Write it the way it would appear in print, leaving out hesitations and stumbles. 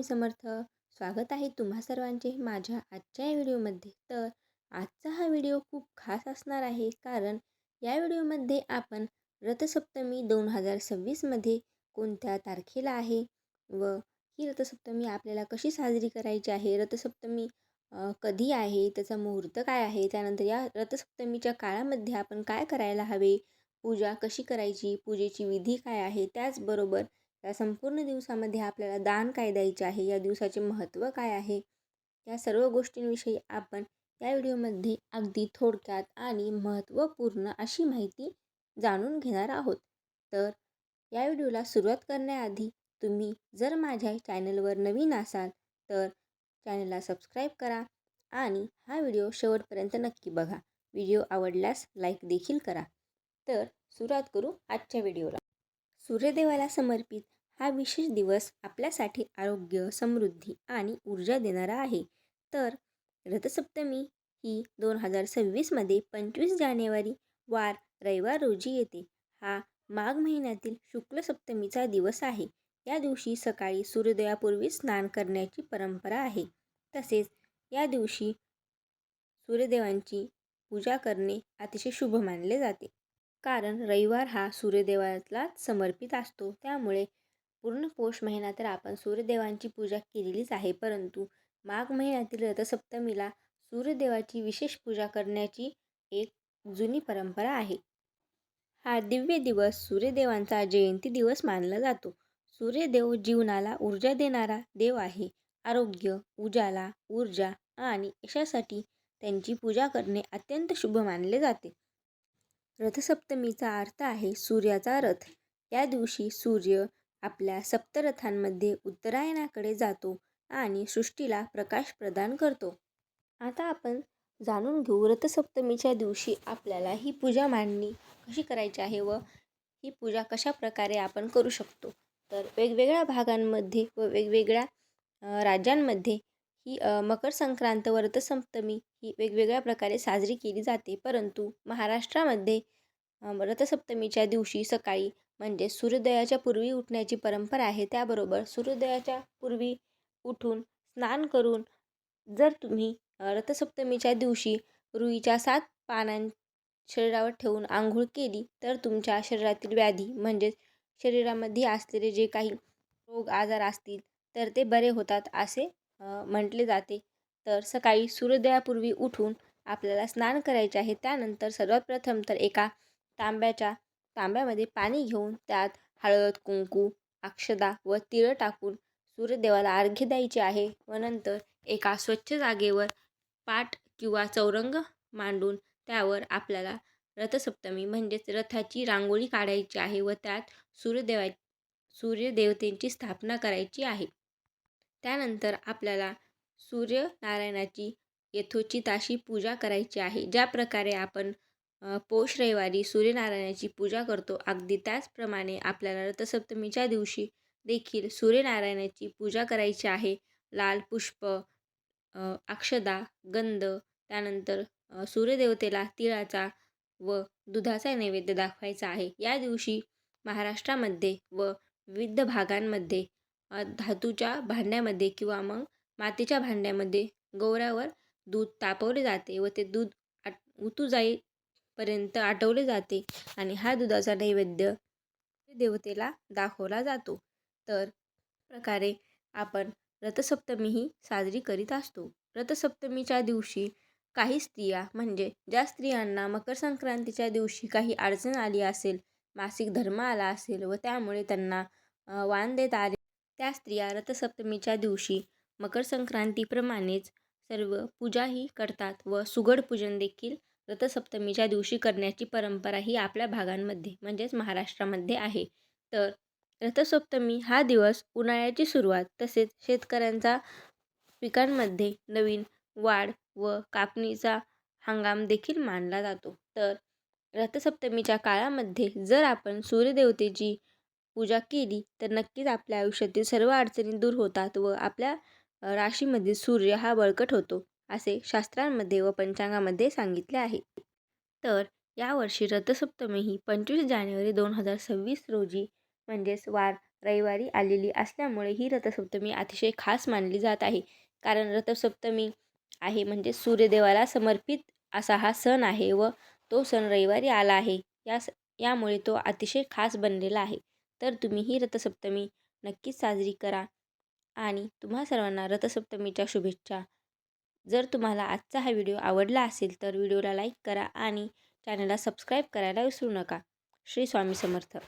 स्वामी समर्थ. स्वागत आहे तुम्हा सर्वांचे माझ्या आजच्या या व्हिडिओमध्ये. तर आजचा हा व्हिडिओ खूप खास असणार आहे, कारण या व्हिडिओमध्ये आपण रथसप्तमी 2026मध्ये कोणत्या तारखेला आहे व ही रथसप्तमी आपल्याला कशी साजरी करायची आहे, रथसप्तमी कधी आहे, त्याचा मुहूर्त काय आहे, त्यानंतर या रथसप्तमीच्या काळामध्ये आपण काय करायला हवे, पूजा कशी करायची, पूजेची विधी काय आहे, त्याचबरोबर या संपूर्ण दिवसामध्ये आपल्याला दान काय द्यायचे आहे, या दिवसाचे महत्त्व काय आहे, या सर्व गोष्टींविषयी आपण या व्हिडिओमध्ये अगदी थोडक्यात आणि महत्त्वपूर्ण अशी माहिती जाणून घेणार आहोत. तर या व्हिडिओला सुरुवात करण्याआधी तुम्ही जर माझ्या चॅनलवर नवीन असाल तर चॅनलला सबस्क्राईब करा आणि हा व्हिडिओ शेवटपर्यंत नक्की बघा. व्हिडिओ आवडल्यास लाईक देखील करा. तर सुरुवात करू आजच्या व्हिडिओला. सूर्यदेवाला समर्पित हा विशेष दिवस आपल्यासाठी आरोग्य, समृद्धी आणि ऊर्जा देणारा आहे. तर रथसप्तमी ही 2026मध्ये 25 जानेवारी वार रविवार रोजी येते. हा माघ महिन्यातील शुक्ल सप्तमीचा दिवस आहे. या दिवशी सकाळी सूर्योदयापूर्वी स्नान करण्याची परंपरा आहे. तसेच या दिवशी सूर्यदेवांची पूजा करणे अतिशय शुभ मानले जाते. कारण रविवार हा सूर्यदेवालाच समर्पित असतो. त्यामुळे पूर्ण पौष महिना तर आपण सूर्यदेवांची पूजा केलेलीच आहे, परंतु माघ महिन्यातील रथसप्तमीला सूर्यदेवाची विशेष पूजा करण्याची एक जुनी परंपरा आहे. हा दिव्य दिवस सूर्यदेवांचा जयंती दिवस मानला जातो. सूर्यदेव जीवनाला ऊर्जा देणारा देव आहे. आरोग्य, उजाला, ऊर्जा आणि यशासाठी त्यांची पूजा करणे अत्यंत शुभ मानले जाते. रथसप्तमीचा अर्थ आहे सूर्याचा रथ. या दिवशी सूर्य आपल्या सप्तरथांमध्ये उत्तरायणाकडे जातो आणि सृष्टीला प्रकाश प्रदान करतो. आता आपण जाणून घेऊ रथसप्तमीच्या दिवशी आपल्याला ही पूजा मांडणी कशी करायची आहे व ही पूजा कशा प्रकारे आपण करू शकतो. तर वेगवेगळ्या भागांमध्ये व वेगवेगळ्या राज्यांमध्ये ही मकर संक्रांत व रथसप्तमी ही वेगवेगळ्या प्रकारे साजरी केली जाते. परंतु महाराष्ट्रामध्ये रथसप्तमीच्या दिवशी सकाळी म्हणजे सूर्योदयाच्या पूर्वी उठण्याची परंपरा आहे. त्याबरोबर सूर्योदयाच्या पूर्वी उठून स्नान करून जर तुम्ही रथसप्तमीच्या दिवशी रुईच्या 7 पानां शरीरावर ठेवून आंघोळ केली तर तुमच्या शरीरातील व्याधी म्हणजेच शरीरामध्ये असलेले जे काही रोग आजार असतील तर ते बरे होतात असे म्हटले जाते. तर सकाळी सूर्योदयापूर्वी उठून आपल्याला स्नान करायचे आहे. त्यानंतर सर्वात प्रथम तर एका तांब्यामध्ये पाणी घेऊन त्यात हळद, कुंकू, अक्षदा व तिळ टाकून सूर्यदेवाला अर्घ्य द्यायचे आहे व नंतर एका स्वच्छ जागेवर पाट किंवा चौरंग मांडून त्यावर आपल्याला रथसप्तमी म्हणजेच रथाची रांगोळी काढायची आहे व त्यात सूर्यदेवतेची स्थापना करायची आहे. त्यानंतर आपल्याला सूर्यनारायणाची यथोचित अशी पूजा करायची आहे. ज्या प्रकारे आपण पौष रविवारी सूर्यनारायणाची पूजा करतो, अगदी त्याचप्रमाणे आपल्याला रथसप्तमीच्या दिवशी देखील सूर्यनारायणाची पूजा करायची आहे. लाल पुष्प, अक्षदा, गंध, त्यानंतर सूर्यदेवतेला तिळाचा व दुधाचा नैवेद्य दाखवायचा आहे. या दिवशी महाराष्ट्रामध्ये व विविध भागांमध्ये धातूच्या भांड्यामध्ये किंवा मग मातीच्या भांड्यामध्ये गौऱ्यावर दूध तापवले जाते व ते दूध उतू जाईपर्यंत आटवले जाते आणि हा दुधाचा नैवेद्य देवतेला दाखवला जातो. तर प्रकारे आपण रथसप्तमी ही साजरी करीत असतो. रथसप्तमीच्या दिवशी काही स्त्रिया म्हणजे ज्या स्त्रियांना मकर संक्रांतीच्या दिवशी काही अडचण आली असेल, मासिक धर्म आला असेल व त्यामुळे त्यांना वाण देत आले, त्या स्त्रिया रथसप्तमीच्या दिवशी मकर संक्रांतीप्रमाणेच सर्व पूजाही करतात व सुगड पूजन देखील रथसप्तमीच्या दिवशी करण्याची परंपरा ही आपल्या भागांमध्ये म्हणजेच महाराष्ट्रामध्ये आहे. तर रथसप्तमी हा दिवस उन्हाळ्याची सुरुवात तसेच शेतकऱ्यांचा पिकांमध्ये नवीन वाढ व कापणीचा हंगाम देखील मानला जातो. तर रथसप्तमीच्या काळामध्ये जर आपण सूर्यदेवतेची पूजा केली तर नक्कीच आपल्या आयुष्यातील सर्व अडचणी दूर होतात व आपल्या राशीमध्ये सूर्य हा बळकट होतो असे शास्त्रांमध्ये व पंचांगामध्ये सांगितले आहे. तर यावर्षी रथसप्तमी ही 25 जानेवारी 2026 रोजी म्हणजेच वार रविवारी आलेली असल्यामुळे ही रथसप्तमी अतिशय खास मानली जात आहे. कारण रथसप्तमी आहे म्हणजे सूर्यदेवाला समर्पित असा हा सण आहे व तो सण रविवारी आला आहे. यामुळे तो अतिशय खास बनलेला आहे. तर तुम्ही ही रथसप्तमी नक्कीच साजरी करा आणि तुम्हा सर्वांना रथसप्तमीच्या शुभेच्छा. जर तुम्हाला आजचा हा व्हिडिओ आवडला असेल तर व्हिडिओला लाईक करा आणि चॅनलला सबस्क्राईब करायला विसरू नका. श्री स्वामी समर्थ.